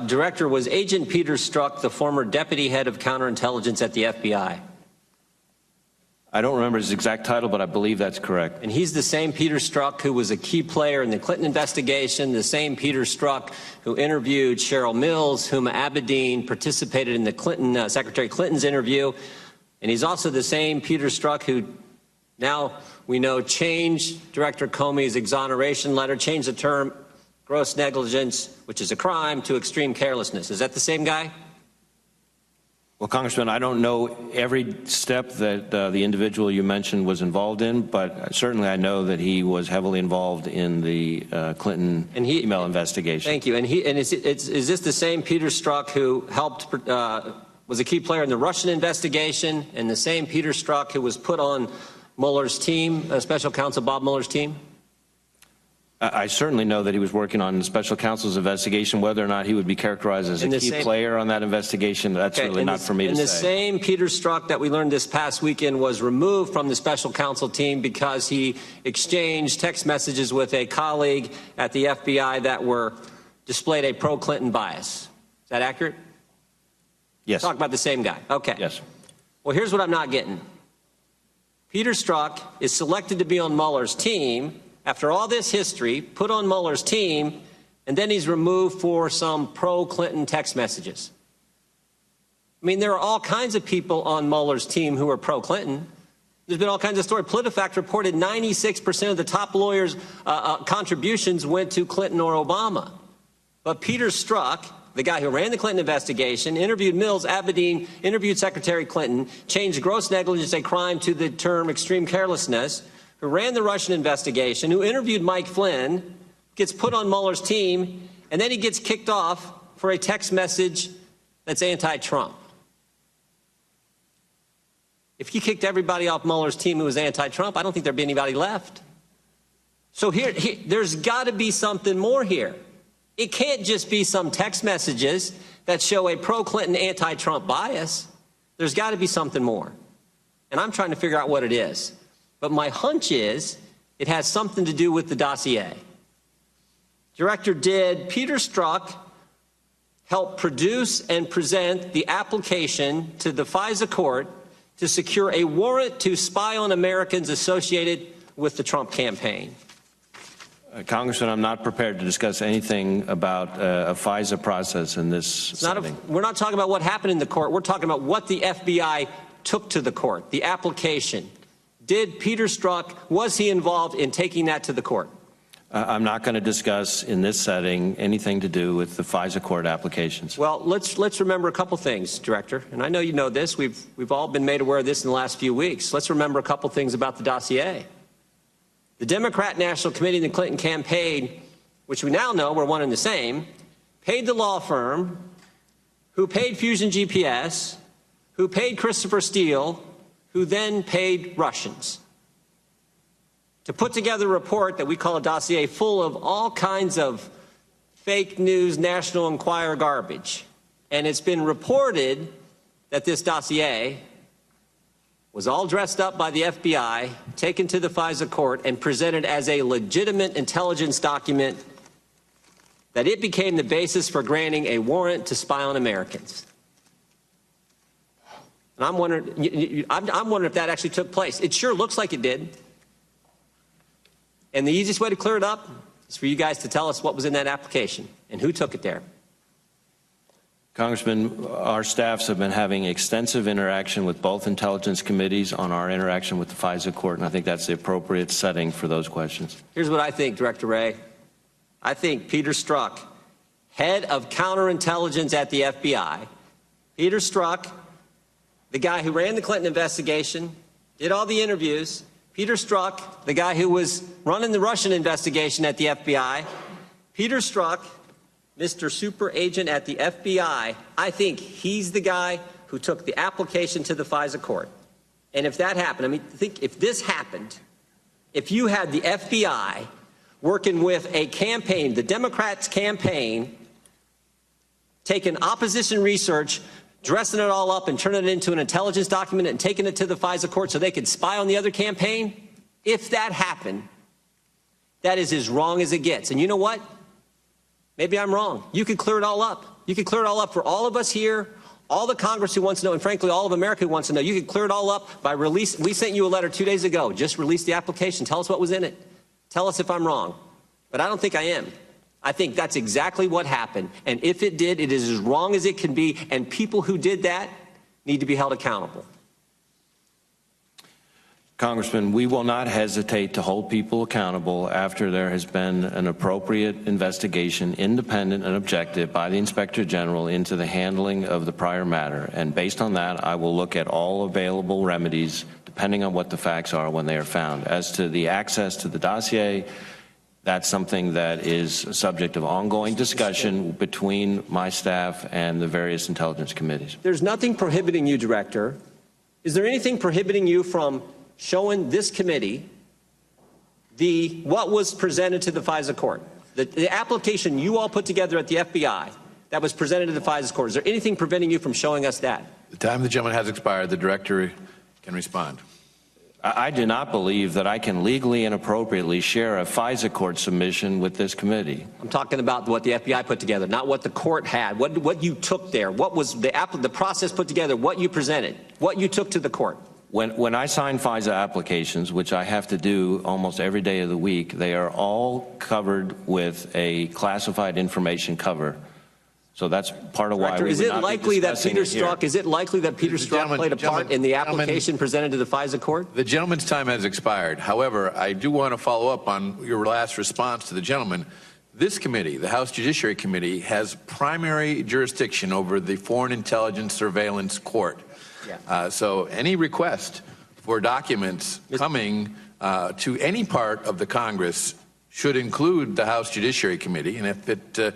Director, was Agent Peter Strzok the former deputy head of counterintelligence at the FBI? I don't remember his exact title, but I believe that's correct. And he's the same Peter Strzok who was a key player in the Clinton investigation, the same Peter Strzok who interviewed Cheryl Mills, whom Abedin participated in the Clinton, Secretary Clinton's interview. And he's also the same Peter Strzok who now we know changed Director Comey's exoneration letter, changed the term gross negligence, which is a crime, to extreme carelessness. Is that the same guy? Well, Congressman, I don't know every step that the individual you mentioned was involved in, but certainly I know that he was heavily involved in the Clinton email investigation. Thank you. And is this the same Peter Strzok who helped, was a key player in the Russian investigation, and the same Peter Strzok who was put on Mueller's team, Special Counsel Bob Mueller's team? I certainly know that he was working on the special counsel's investigation. Whether or not he would be characterized as a key player on that investigation, that's really not for me to say. And the same Peter Strzok that we learned this past weekend was removed from the special counsel team because he exchanged text messages with a colleague at the FBI that displayed a pro-Clinton bias. Is that accurate? Yes. Talk about the same guy. Okay. Yes. Well, here's what I'm not getting. Peter Strzok is selected to be on Mueller's team after all this history, put on Mueller's team, and then he's removed for some pro-Clinton text messages. I mean, there are all kinds of people on Mueller's team who are pro-Clinton. There's been all kinds of stories. PolitiFact reported 96% of the top lawyers' contributions went to Clinton or Obama. But Peter Strzok, the guy who ran the Clinton investigation, interviewed Mills, Abedin, interviewed Secretary Clinton, changed gross negligence, a crime, to the term extreme carelessness, who ran the Russian investigation, who interviewed Mike Flynn, gets put on Mueller's team, and then he gets kicked off for a text message that's anti-Trump. If you kicked everybody off Mueller's team who was anti-Trump, I don't think there'd be anybody left. So there's got to be something more here. It can't just be some text messages that show a pro-Clinton, anti-Trump bias. There's got to be something more. And I'm trying to figure out what it is. But my hunch is it has something to do with the dossier. Director, did Peter Strzok help produce and present the application to the FISA court to secure a warrant to spy on Americans associated with the Trump campaign? Congressman, I'm not prepared to discuss anything about a FISA process in this setting. We're not talking about what happened in the court. We're talking about what the FBI took to the court, the application. Did Peter Strzok, was he involved in taking that to the court? I'm not going to discuss in this setting anything to do with the FISA court applications. Well, let's remember a couple things, Director. And I know you know this. We've all been made aware of this in the last few weeks. Let's remember a couple things about the dossier. The Democrat National Committee and the Clinton campaign, which we now know were one and the same, paid the law firm, who paid Fusion GPS, who paid Christopher Steele, who then paid Russians to put together a report that we call a dossier full of all kinds of fake news, National Enquirer garbage. And it's been reported that this dossier was all dressed up by the FBI, taken to the FISA court, and presented as a legitimate intelligence document, that it became the basis for granting a warrant to spy on Americans. And I'm wondering if that actually took place. It sure looks like it did. And the easiest way to clear it up is for you guys to tell us what was in that application and who took it there. Congressman, our staffs have been having extensive interaction with both intelligence committees on our interaction with the FISA court, and I think that's the appropriate setting for those questions. Here's what I think, Director Wray. I think Peter Strzok, head of counterintelligence at the FBI, Peter Strzok, the guy who ran the Clinton investigation, did all the interviews, Peter Strzok, the guy who was running the Russian investigation at the FBI, Peter Strzok, Mr. Super Agent at the FBI, I think he's the guy who took the application to the FISA court. And if that happened, I mean, think if this happened, if you had the FBI working with a campaign, the Democrats' campaign, taking opposition research, dressing it all up and turning it into an intelligence document and taking it to the FISA court so they could spy on the other campaign, if that happened, that is as wrong as it gets. And you know what? Maybe I'm wrong. You could clear it all up. You could clear it all up for all of us here, all the Congress who wants to know, and frankly, all of America who wants to know. You could clear it all up by release. We sent you a letter 2 days ago. Just release the application. Tell us what was in it. Tell us if I'm wrong. But I don't think I am. I think that's exactly what happened. And if it did, it is as wrong as it can be. And people who did that need to be held accountable. Congressman, we will not hesitate to hold people accountable after there has been an appropriate investigation, independent and objective, by the Inspector General into the handling of the prior matter. And based on that, I will look at all available remedies, depending on what the facts are when they are found. As to the access to the dossier, that's something that is a subject of ongoing discussion between my staff and the various intelligence committees. There's nothing prohibiting you, Director. Is there anything prohibiting you from showing this committee what was presented to the FISA court, the application you all put together at the FBI that was presented to the FISA court? Is there anything preventing you from showing us that? The time of the gentleman has expired. The Director can respond. I do not believe that I can legally and appropriately share a FISA court submission with this committee. I'm talking about what the FBI put together, not what the court had, what you took there, what was the process put together, what you presented, what you took to the court. When I sign FISA applications, which I have to do almost every day of the week, they are all covered with a classified information cover. So that's part of why we would not be discussing it here. Is it likely that Peter Strzok played a part in the application presented to the FISA court? The gentleman's time has expired. However, I do want to follow up on your last response to the gentleman. This committee, the House Judiciary Committee, has primary jurisdiction over the Foreign Intelligence Surveillance Court. Yeah. So any request for documents coming to any part of the Congress should include the House Judiciary Committee, and if it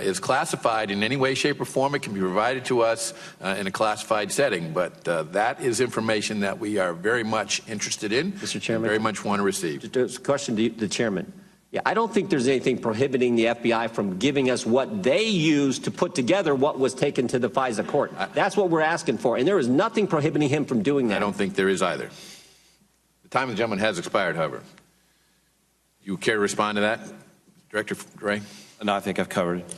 is classified in any way, shape, or form, it can be provided to us in a classified setting. But that is information that we are very much interested in, Mr. Chairman, very much want to receive. Just a question to the Chairman. Yeah, I don't think there's anything prohibiting the FBI from giving us what they used to put together what was taken to the FISA court. That's what we're asking for, and there is nothing prohibiting him from doing that. I don't think there is either. The time of the gentleman has expired, however. You care to respond to that, Director Wray? No, I think I've covered it.